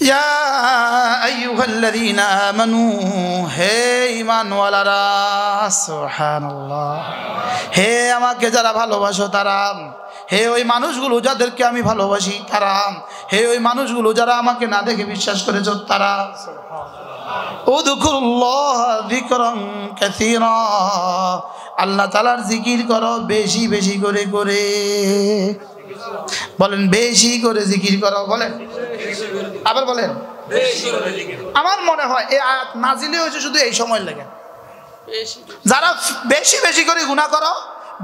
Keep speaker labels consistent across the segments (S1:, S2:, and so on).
S1: ইয়া আইয়ুহাল্লাযীনা আমানু, হে ঈমানওয়ালারা, সুবহানাল্লাহ, হে আমাকে যারা ভালোবাসো তারা, হে ওই মানুষগুলো যাদেরকে আমি ভালোবাসি তারা, হে ওই মানুষগুলো যারা আমাকে না দেখে বিশ্বাস করেছো তারা, উযকুরুল্লাহ যিকরান কাসীরা, আল্লাহ তাআলার জিকির করো বেশি বেশি করে করে। বলেন বেশি করে জিকির করো, বলেন আবার বলেন বেশি করে জিকির। আমার মনে হয় এই আয়াত নাজিলে হয়েছে শুধু এই সময় লাগে। যারা বেশি বেশি করে গুনাহ করো,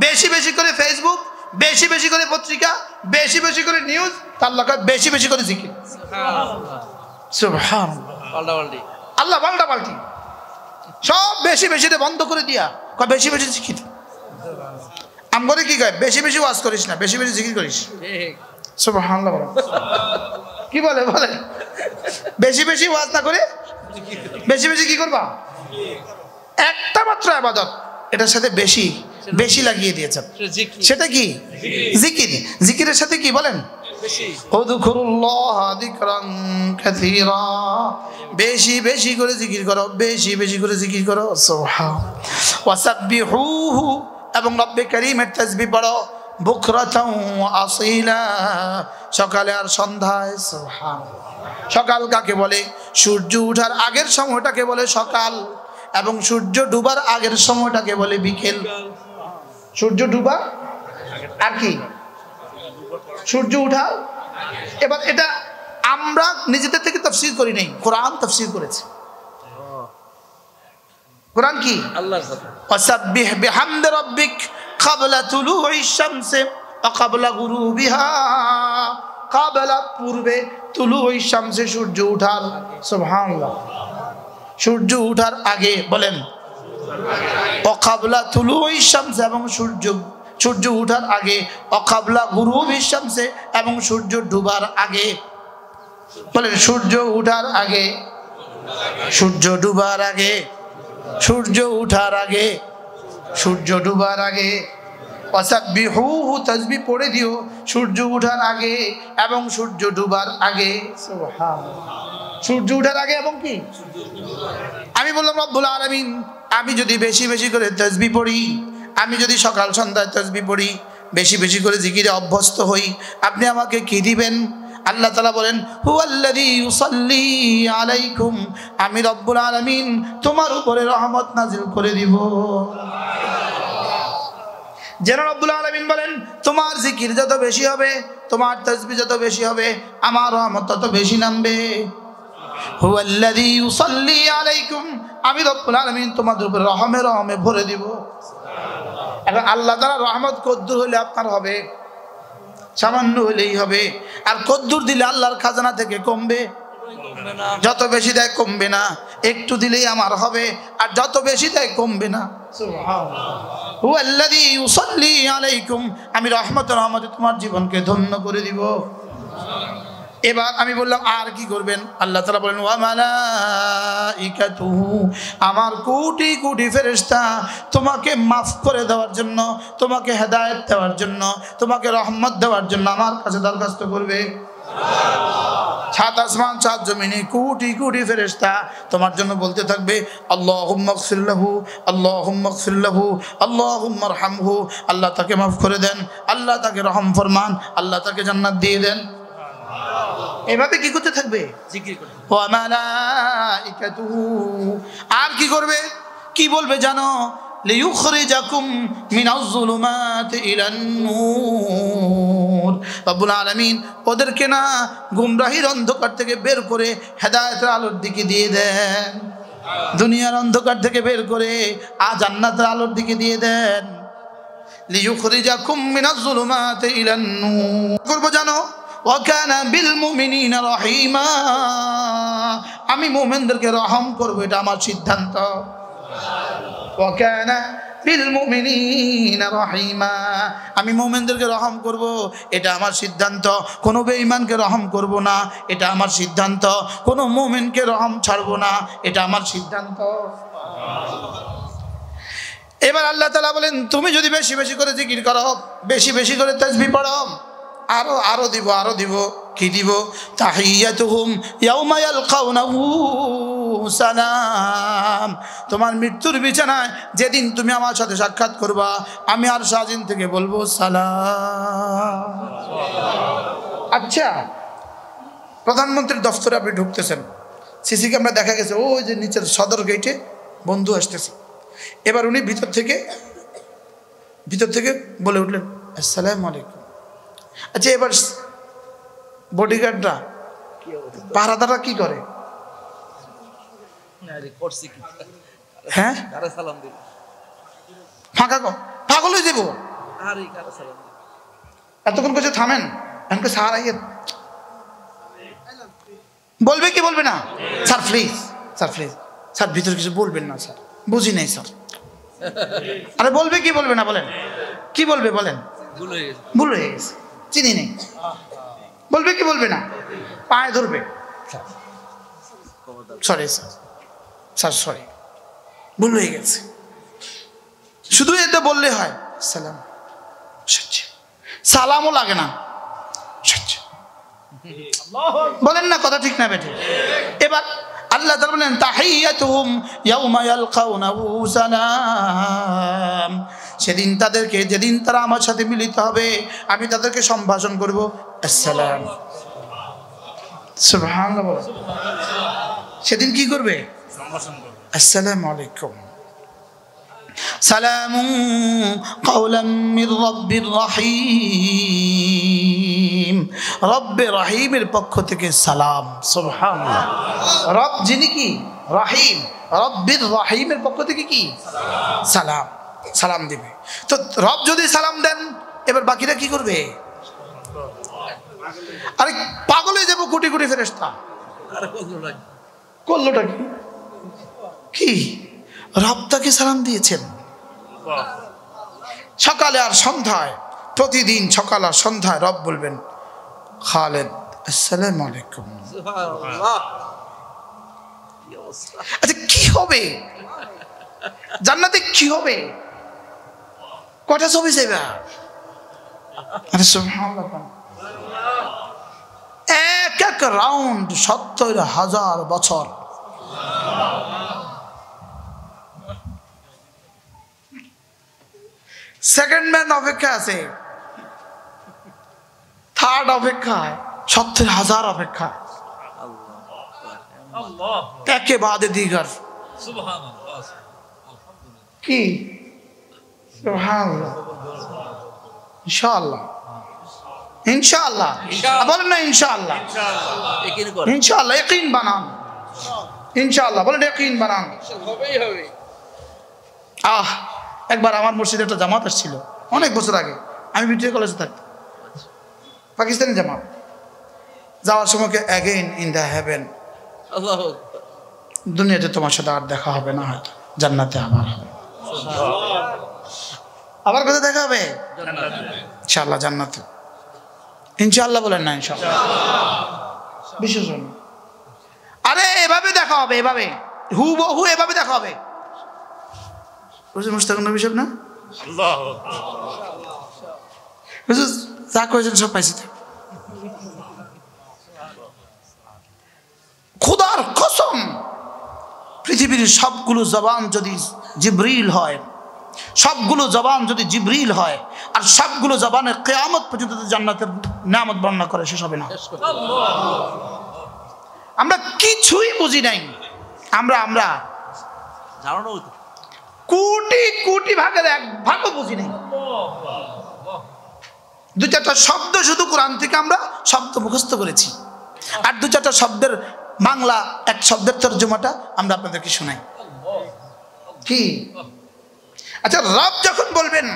S1: বেশি বেশি করে ফেসবুক, বেশি বেশি করে পত্রিকা, বেশি বেশি করে নিউজ, তার লাগে বেশি বেশি করে জিকির। সুবহানাল্লাহ, পাল্টাপাল্টি, আল্লাহ পাল্টাপাল্টি সব বেশি বেশিতে বন্ধ করে দিয়া কয় বেশি বেশি জিকির। আমগরে কি কয়, বেশি বেশি ওয়াজ করিস না, বেশি বেশি জিকির করিস। সুবহানাল্লাহ, কি বলে বলে বেশি বেশি ওয়াজ না করে বেশি বেশি কি করবা? একটা মাত্র ইবাদত, এটার সাথে বেশি বেশি লাগিয়ে দিয়েছেন, সেটা কি? জিকির। জিকিরের সাথে কি বলেন? উযকুরুল্লাহ যিকরান কাসীরা, বেশি বেশি করে জিকির করো, বেশি বেশি করে জিকির করো। সুবহানাল্লাহ। ওয়াসাব্বিহুহু, এবং রব্বে কারীমের তাসবিহ পড়ো, বুকরাতাও ওয়া আসীলা, সকালে আর সন্ধ্যায়। সুবহানাল্লাহ। সকাল কাকে বলে? সূর্য ওঠার আগের সময়টাকে বলে সকাল, এবং সূর্য ডুবার আগের সময়টাকে বলে বিকেল। সূর্য ডুবা আর কি সূর্য উঠা। এবার এটা আমরা নিজেদের থেকে তাফসীর করি নাই, কোরআন তাফসীর করেছে। কোরআন কি? আল্লাহর কথা। ওয়াসাব্বিহ বিহামদি রাব্বিক ক্বাবলা তুলুইশ শামসি ওয়া ক্বাবলা গুরুবিহা, ক্বাবলা পূর্বে, তুলুইশ শামসি সূর্য ওঠার। সুবহানাল্লাহ। সূর্য ওঠার আগে, বলেন ওয়া ক্বাবলা তুলুইশ শামসি, এবং সূর্য ওঠার আগে, ওয়া ক্বাবলা গুরুবিশ শামসি, এবং সূর্য ডুবার আগে। বলেন সূর্য ওঠার আগে, সূর্য ডুবার আগে, সূর্য ওঠার আগে, সূর্য ডুবার আগে। ওয়াসাব্বিহুহু, তাসবিহ পড়ে দিও সূর্য ওঠার আগে এবং সূর্য ডুবার আগে। সুবহানাল্লাহ। সূর্য ওঠার আগে এবং কি? আমি বললাম রব্বুল আলামিন, আমি যদি বেশি বেশি করে তাসবিহ পড়ি, আমি যদি সকাল সন্ধ্যায় তাসবিহ পড়ি, বেশি বেশি করে জিকিরে অভ্যস্ত হই, আপনি আমাকে কি দিবেন? আল্লাহ তাআলা বলেন হুয়াল্লাযী ইউসাল্লি আলাইকুম, আমি রব্বুল আলামিন তোমার উপরে রহমত নাজিল করে দিব। যেন রব্বুল আলামিন বলেন তোমার জিকির যত বেশি হবে, তোমার তাসবিহ যত বেশি হবে, আমার রহমত তত বেশি নামবে। হুয়াল্লাযী ইউসাল্লি আলাইকুম, আমি রব্বুল আলামিন তোমাদের উপরে রহমে ভরে দিব। এখন আল্লাহ তাআলা রহমত কদ্দুর হলে আপনার হবে? সামান্য হলেই হবে। আর কদ্দুর দিলে আল্লাহর খাজানা থেকে কমবে? যত বেশি দেয় কমবে না। একটু দিলেই আমার হবে, আর যত বেশি দেয় কমবে না। সুবহানাল্লাহ। হুয়াল্লাযী ইউসাল্লি আলাইকুম, আমি রহমতে তোমার জীবনকে ধন্য করে দিব। এবার আমি বললাম আর কি করবেন? আল্লাহ তাআলা বলেন ওয়া মালাইকাতুহু, আমার কোটি কোটি ফেরেশতা তোমাকে মাফ করে দেওয়ার জন্য, তোমাকে হেদায়েত দেওয়ার জন্য, তোমাকে রহমত দেওয়ার জন্য আমার কাছে দরখাস্ত করবে। সাত আসমান সাত জমিনে কোটি কোটি ফেরেশতা তোমার জন্য বলতে থাকবে আল্লাহুম্মা গফির লাহু, আল্লাহুম্মা গফির লাহু, আল্লাহুম্মা আরহামহু, আল্লাহ তাকে মাফ করে দেন, আল্লাহ তাকে রহম ফরমান, আল্লাহ তাকে জান্নাত দিয়ে দেন। এভাবে কি করতে থাকবে? জিকির করতে। ওয়া মালাইকাতুহু, আর কি করবে? কি বলবে জানো? লিইউখরিজাকুম মিনাজ যুলুমাতি ইলান নূর, রব্বুল আলামিন ওদেরকে না গুমরাহির অন্ধকার থেকে বের করে হেদায়েতের আলোর দিকে দিয়ে দেন। দুনিয়ার অন্ধকার থেকে বের করে জান্নাতের আলোর দিকে দিয়ে দেন। লিইউখরিজাকুম মিনাজ যুলুমাতি ইলান নূর করব জানো? ওয়াকানা বিল মুমিনিনা রহিমা, আমি মুমিনদেরকে রহম করব, এটা আমার সিদ্ধান্ত। ওয়াকানা বিল মুমিনিনা রহিমা, আমি মুমিনদেরকে রহম করব, এটা আমার সিদ্ধান্ত। কোনো বেঈমানকে রহম করব না, এটা আমার সিদ্ধান্ত। কোনো মুমিনকে রহম ছাড়ব না, এটা আমার সিদ্ধান্ত। এবার আল্লাহ তাআলা বলেন তুমি যদি বেশি বেশি করে জিকির করো, বেশি বেশি করে তাসবিহ পড়ো, আরো দিব কি দিব? তাহিয়াতুহুম ইয়াউমা ইয়ালকাউনাহু সালাম। তোমার মৃত্যুর বিছানায় যেদিন তুমি আমার সাথে সাক্ষাৎ করবা, আমি আর সাজিন থেকে বলবো সালাম। আচ্ছা, প্রধানমন্ত্রীর দফতরে আপনি ঢুকতেছেন, সিসি ক্যামেরা দেখা গেছে ওই যে নিচের সদর গেটে বন্ধু আসতেছে। এবার উনি ভিতর থেকে বলে উঠলেন আসসালামু আলাইকুম। আচ্ছা, এবার বডিগার্ডরা পাহারাদাররা কি করে? হ্যাঁ, ফাঁকা পাগল হয়ে যাবো। এতক্ষণ কিছু থামেন, এমনকি স্যার আইয়ে বলবে কি বলবে না? স্যার প্লিজ, স্যার ভিতরে কিছু বলবেন না স্যার, বুঝি নাই স্যার। আরে বলবে কি বলবে না? বলেন কি বলবে, বলেন। ভুল হয়ে গেছে, চিনি নেই। বলবে কি বলবে না? পায়ে ধরবে, সরি স্যার সরি, ভুল হয়ে গেছে। শুধু এটা বললে হয় সালাম, সালামও লাগে না, বলেন না কথা ঠিক না বেঠে? এবার আল্লাহ তাআলা বলেন তাহিয়াতুহুম ইয়াউমা ইয়ালকাউনাহু সালাম। সেদিন তাদেরকে, যেদিন তারা আমার সাথে মিলিত হবে, আমি তাদেরকে সম্ভাষণ করব আসসালাম। সুবহানাল্লাহ। সেদিন কি করবে? সম্ভাষণ করবে, আসসালামু আলাইকুম, সালামুন কাওলাম মির রাব্বির রহিম। রব্বে রহিমের পক্ষ থেকে সালাম। সুবহানাল্লাহ। রব যিনি কি? রহিম। রব্বির রহিমের পক্ষ থেকে কি? সালাম। সালাম দিবে। তো রব যদি সালাম দেন, এবার বাকিরা কি করবে? আরে পাগল হয়ে যাবো কোটি কোটি ফেরেশতা। করলোটা কি? রব তাকে সালাম দিয়েছেন। সকালে আর সন্ধ্যায়, প্রতিদিন সকাল আর সন্ধ্যায় রব বলবেন খালেদ আসসালামু আলাইকুম। আচ্ছা, কি হবে জান্নাতে? কি হবে? কটা ছবি চাইবা? আরে সুবহানাল্লাহ, এক রাউন্ড ৭০,০০০ বছর। সেকেন্ড ম্যান অপেক্ষা আছে, থার্ড অপেক্ষায়, ৭০,০০০ অপেক্ষা, একে বাদে দিগার। কি সুবহানাল্লাহ। ইনশাআল্লাহ, ইনশাআল্লাহ বলেন না? ইনশাআল্লাহ, ইনশাআল্লাহ ইয়াকিন বানান। ইনশাআল্লাহ বলেন, ইয়াকিন বানান। একবার আমার মসজিদে একটা জামাত আসছিল অনেক বছর আগে, আমি ভিক্টোরিয়া কলেজে থাকতাম, পাকিস্তানি জামাত। যাওয়ার সময় অ্যাগেইন ইন দ্য হেভেন, দুনিয়াতে তোমার সাথে আর দেখা হবে না, হয়তো জান্নাতে আবার হবে। আবার কোথায় দেখা হবে? ইনশাআল্লাহ জান্নাতে। ইনশাআল্লাহ বলেন না? ইনশাআল্লাহ। বিশেষ আরে এভাবে দেখা হবে, এভাবে হুবহু এভাবে দেখা হবে। মুশতাক নবী সাহেব না? যা কয়েছেন সব পাইছি। খোদার কসম, পৃথিবীর সবগুলো জবান যদি জিবরিল হয়, সবগুলো জবান যদি জিবরিল হয়, আর সবগুলো জবানে কিয়ামত পর্যন্ত জান্নাতের নিয়ামত বর্ণনা করে, শেষ হবে না। আমরা কিছুই বুঝি নাই। আমরা কোটি কোটি ভাগের এক ভাগও বুঝি নাই। দু চারটা শব্দ শুধু কোরআন থেকে আমরা শব্দ মুখস্থ করেছি, আর দু চারটা শব্দের বাংলা এক শব্দের তর্জমাটা আমরা আপনাদেরকে শোনাই। কি? আচ্ছা, রব যখন বলবেন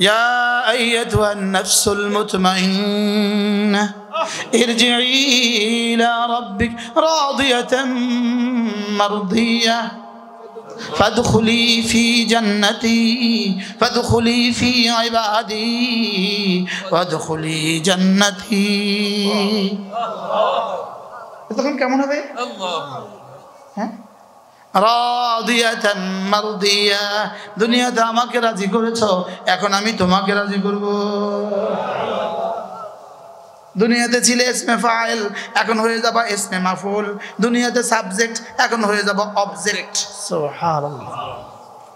S1: ইয়া আইয়াতুহান নাফসুল মুতমাইন্নাহ ইরজিই ইলা রাব্বিক রাদিয়াতাম মারদিয়াহ ফাদখুলি ফি জান্নাতি ফাদখুলি ফি ইবাদি ওয়াদখুলি জান্নাতি। তখন কেমন হবে? হ্যাঁ, রাদিয়াতান মারদিয়া, দুনিয়াতে আমাকে রাজি করেছো, এখন আমি তোমাকে রাজি করব। দুনিয়াতে ছিলে ইসমে ফাইল, এখন হয়ে যাবা ইসমে মাফউল। দুনিয়াতে সাবজেক্ট, এখন হয়ে যাবা অবজেক্ট। সুবহানাল্লাহ।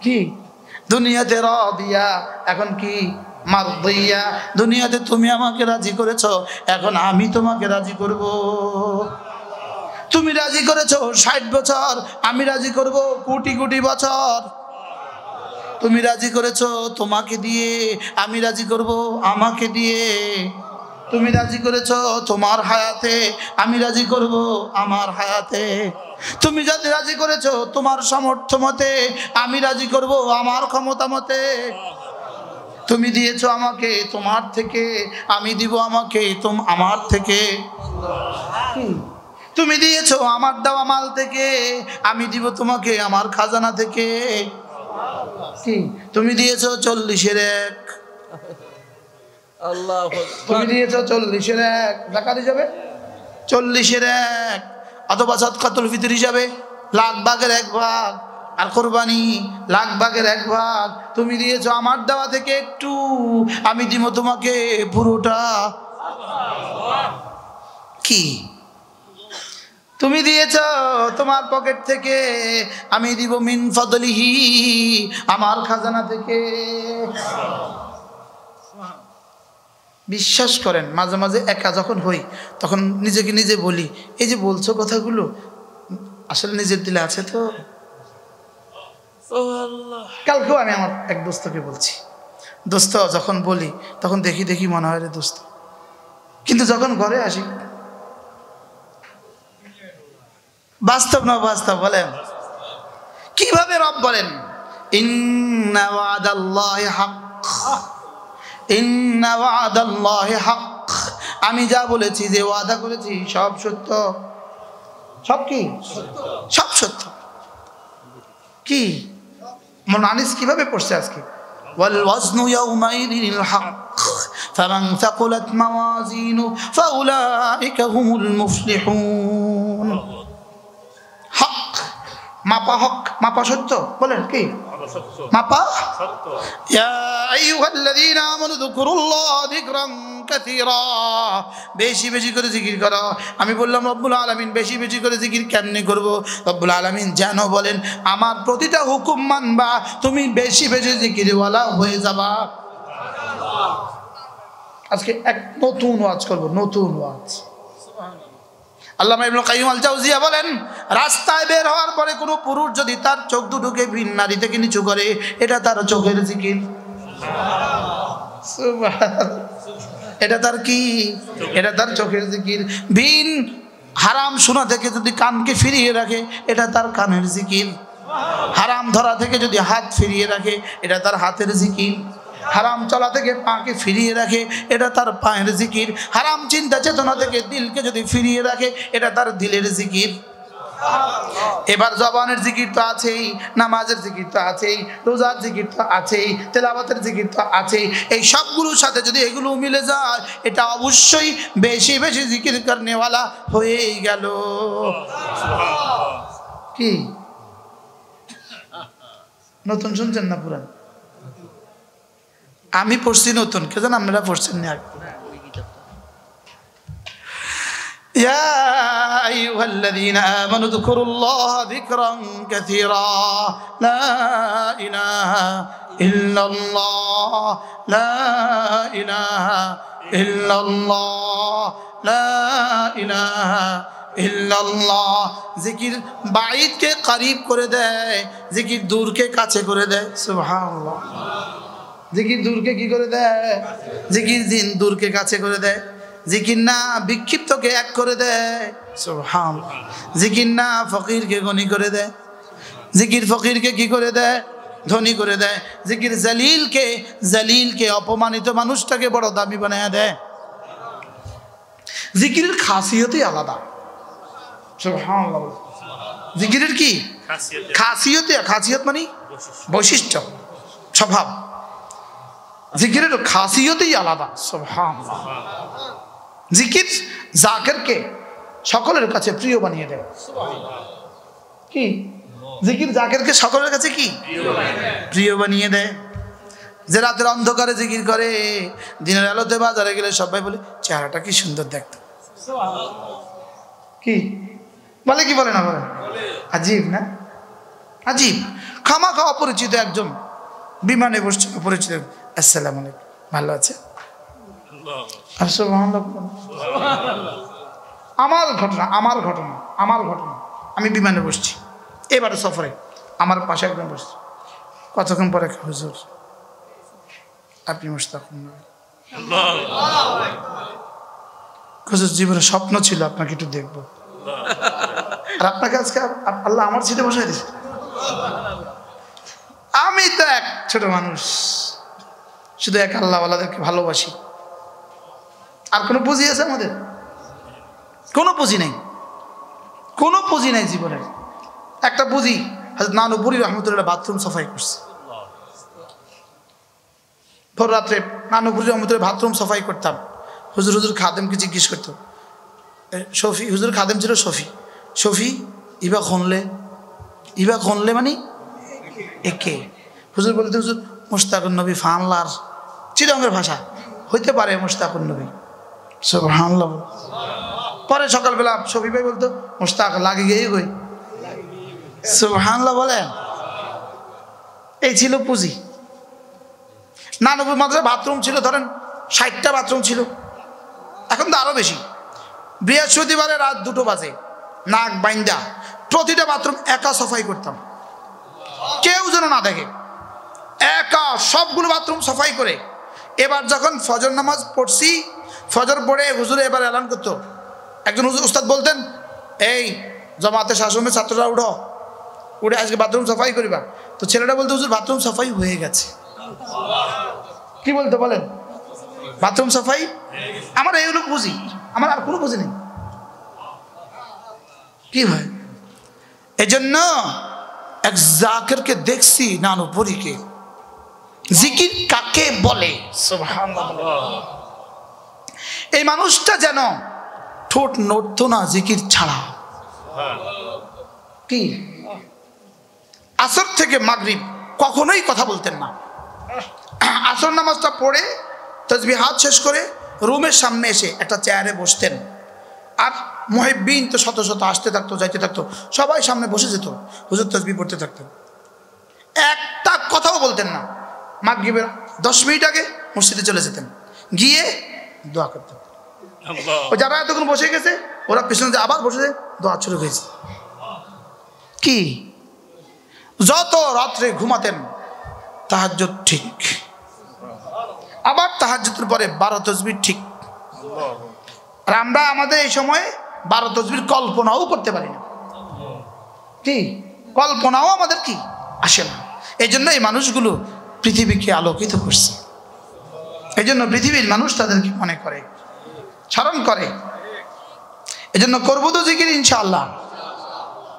S1: কি দুনিয়াতে রাদিয়া, এখন কি মারদিয়া। দুনিয়াতে তুমি আমাকে রাজি করেছো, এখন আমি তোমাকে রাজি করব। তুমি রাজি করেছো 60 বছর, আমি রাজি করব কোটি কোটি বছর। তুমি রাজি করেছো তোমাকে দিয়ে, আমি রাজি করব আমাকে দিয়ে। তুমি রাজি করেছো তোমার হায়াতে, আমি রাজি করব আমার হায়াতে। তুমি যদি রাজি করেছো তোমার সামর্থ্য মতে, আমি রাজি করব আমার ক্ষমতা মতে। তুমি দিয়েছো আমাকে তোমার থেকে, আমি দিব আমাকে আমার থেকে। তুমি দিয়েছো আমার দেওয়া মাল থেকে, আমি দিব তোমাকে আমার খাজানা থেকে। কি তুমি দিয়েছো 40-এর 1,
S2: আল্লাহু আকবার।
S1: তুমি দিয়েছো 40-এর 1 জাকাত হিসাবে, 40-এর 1 অথবা সাদকাতুল ফিতর হিসাবে লাখ ভাগের 1 ভাগ, আর কুরবানি লাখ ভাগের 1 ভাগ। তুমি দিয়েছো আমার দেওয়া থেকে একটু, আমি দিব তোমাকে পুরোটা। কি তুমি দিয়েছো তোমার পকেট থেকে, আমি দিব মিন ফাদলিহি আমার খাজানা থেকে। বিশ্বাস করেন মাঝে মাঝে একা যখন হই তখন নিজেকে নিজে বলি, এই যে বলছো কথাগুলো আসলে নিজের দিলে আছে তো। কালকেও আমি আমার এক দোস্তকে বলছি, দোস্ত যখন বলি তখন দেখি মনে হয় রে দোস্ত, কিন্তু যখন ঘরে আসি বাস্তব না বাস্তব বলেন। কিভাবে রব বলেন ইন্না ওয়াদাল্লাহি হক, ইন্না ওয়াদাল্লাহি হক। আমি যা বলেছি, যে ওয়াদা করেছি সব সত্য। সব কি সব সত্য। কি আনিস কিভাবে পড়ছে আজকে, ওয়াল ওয়াজনু ইয়াউমাইদিল হক ফামান সাকুলাত মাওয়াজিনু ফাউলাইকা হুমুল মুফলিহুন। হক মাপা, হক মাপা সত্য। বলেন কি মাপা সত্য। ইয়া আইয়ুহাল্লাযীনা আমানু যকুরুল্লাহ যিকরান কাসীরা, বেশি বেশি করে জিকির করো। আমি বললাম রব্বুল আলামিন বেশি বেশি করে জিকির কেমনে করব? রব্বুল আলামিন যেন বলেন আমার প্রতিটা হুকুম মানবা, তুমি বেশি বেশি জিকিরওয়ালা হয়ে যাবা। আজকে এক নতুন ওয়াজ করব, নতুন ওয়াজ। আল্লামা ইবনে কাইয়্যিম আল জাওজিয়া বলেন, রাস্তায় বের হওয়ার পরে কোনো পুরুষ যদি তার চোখ দুটোকে ভিন নারী থেকে নিচু করে, এটা তার চোখের জিকির। এটা তার কি? এটা তার চোখের জিকির। ভিন হারাম শোনা থেকে যদি কানকে ফিরিয়ে রাখে, এটা তার কানের জিকির। হারাম ধরা থেকে যদি হাত ফিরিয়ে রাখে, এটা তার হাতের জিকির। হারাম চলা থেকে পাকে ফিরিয়ে রাখে, এটা তার পায়ের জিকির। হারাম চিন্তা চেতনা থেকে দিলকে যদি ফিরিয়ে রাখে, এটা তার দিলের জিকির। এবার জবানের জিকির তো আছেই, নামাজের জিকির তো আছেই, রোজার জিকির তো আছেই, তেলাওয়াতের জিকির তো আছেই। এই সবগুলোর সাথে যদি এগুলো মিলে যায়, এটা অবশ্যই বেশি বেশি জিকির করনেওয়ালা হয়েই গেল। কি নতুন শুনছেন না পুরান? আমি পড়ছি নতুন, কে জান আপনারা পড়ছেন না? ইয়া আইয়ুহাল্লাযীনা আমানু যকুরুল্লাহ যিকরান কাসীরা লা ইলাহা ইল্লাল্লাহ লা ইলাহা ইল্লাল্লাহ লা ইলাহা ইল্লাল্লাহ। জিকির বাঈদকে করিব করে দেয়, জিকির দূরকে কাছে করে দেয়। সুবহানাল্লাহ। জিকির দূরকে কি করে দেয়? জিকির দিন দূরকে কাছে করে দেয়। জিকির না বিক্ষিপ্তকে এক করে দেয়। সুবহানাল্লাহ। জিকির না ফকিরকে গনি করে দেয়, জিকির ফকিরকে কি করে দেয়? ধনী করে দেয়। জিকির জালিলকে অপমানিত মানুষটাকে বড় দামি বানায় দেয়। জিকিরের খাসিয়তই আলাদা। সুবহানাল্লাহ। জিকিরের কি খাসিয়ত মানে বৈশিষ্ট্য, স্বভাব। জিকিরের খাসিয়তই আলাদা। সুবহানাল্লাহ। জিকির জাকিরকে সকলের কাছে প্রিয় বানিয়ে দেয়। কি জিকির জাকিরকে সকলের কাছে কি প্রিয় বানিয়ে দেয়। যে রাতের অন্ধকারে জিকির করে, দিনের আলোতে বাজারে গেলে সবাই বলে চেহারাটা কি সুন্দর দেখতে। কি বলে, কি বলে না বলে? আজীব না? আজীব। খামাখা অপরিচিত একজন বিমানে বসছে, অপরিচিত, আসসালামু আলাইকুম, ভালো আছে? আমার ঘটনা আমি বিমানে বসছি এবারে সফরে, আমার পাশে একজন বসছে। কতক্ষণ পরে, হুজুর আপনি মুশতাকুন নবী। হুজুর জীবনে স্বপ্ন ছিল আপনাকে একটু দেখবো, আর আপনাকে আজকে আল্লাহ আমার সিটে বসাই দিয়েছে। আমি তো এক ছোট মানুষ, শুধু এক আল্লাহওয়ালাদেরকে ভালোবাসি। আর কোনো পুঁজি আছে আমাদের? কোনো পুঁজি নেই, কোনো পুঁজি নেই জীবনের। একটা পুঁজি, হযরত নানুপুরি রহমতুল্লাহ বাথরুম সাফাই করছে। ভোর রাত্রে নানুপুরি রহমতুল্লাহ বাথরুম সাফাই করতাম। হুজুর খাদেমকে জিজ্ঞেস করতো, শফি, হুজুর খাদেম ছিল শফি ইবা খনলে মানে একে। হুজুর বলতে, হুজুর মুশতাকুন নবী ফানলার চিরঙ্গের ভাষা হইতে পারে মুশতাকুন নবী, সুবহানাল্লাহ। পরে সকালবেলা শফি ভাই বলতো মুশতাক লাগে গিয়ে কই, সুবহানাল্লাহ বলেন। এই ছিল পুঁজি। নানুপুর মাদ্রাসায় বাথরুম ছিল ধরেন 60টা বাথরুম ছিল, এখন তো আরো বেশি। বৃহস্পতিবারে রাত 2টো বাজে নাক বাইন্দা প্রতিটা বাথরুম একা সাফাই করতাম, কেউ যেন না দেখে, একা সবগুলো বাথরুম সাফাই করে। এবার যখন ফজর নামাজ পড়ছি, ফজর পড়ে হুজুরে এবার এলান করতো। একজন হুজুর উস্তাদ বলতেন, এই জমাতে শাসনের ছাত্ররা উঠে আজকে বাথরুম সাফাই করিবা। তো ছেলেটা বলতো, হুজুর বাথরুম সাফাই হয়ে গেছে। কি বলতো বলেন? বাথরুম সাফাই। আমার এইগুলো বুঝি, আমার আর কোনো বুঝি নেই। কি ভাই, এজন্য এক জাকিরকে দেখছি নানুপুরীকে, জিকির কাকে বলে, সুবহানাল্লাহ। এই মানুষটা যেন ঠোঁট নড়তো না জিকির ছাড়া। কি আসর থেকে মাগরিব কখনোই কথা বলতেন না। আসর নামাজটা পড়ে তাসবিহাত শেষ করে রুমের সামনে এসে একটা চেয়ারে বসতেন। আর মুহিব্বিন তো শত শত আসতে থাকতো, যাইতে থাকতো, সবাই সামনে বসে যেত, হুজুর তাসবিহ পড়তে থাকতেন, একটা কথাও বলতেন না। মাগরিবের 10 মিনিট আগে মসজিদে চলে যেতেন, গিয়ে দোয়া করতেন। যারা এতক্ষণ বসে গেছে ওরা পিছনে আবার বসে দোয়া শুরু হয়েছে। কি যত রাত্রে ঘুমাতেন তাহাজ্জুদ ঠিক, আবার তাহাজ্জুদের পরে 12 তাসবিহ ঠিক। আর আমরা আমাদের এই সময়ে 12 তাসবিহ কল্পনাও করতে পারি না। কি কল্পনাও আমাদের কি আসে না। এই জন্য এই মানুষগুলো পৃথিবীকে আলোকিত করছে। এই জন্য পৃথিবীর মানুষ তাদেরকে মনে করে, স্মরণ করে। এই জন্য করবো তো জিকির ইনশাআল্লাহ।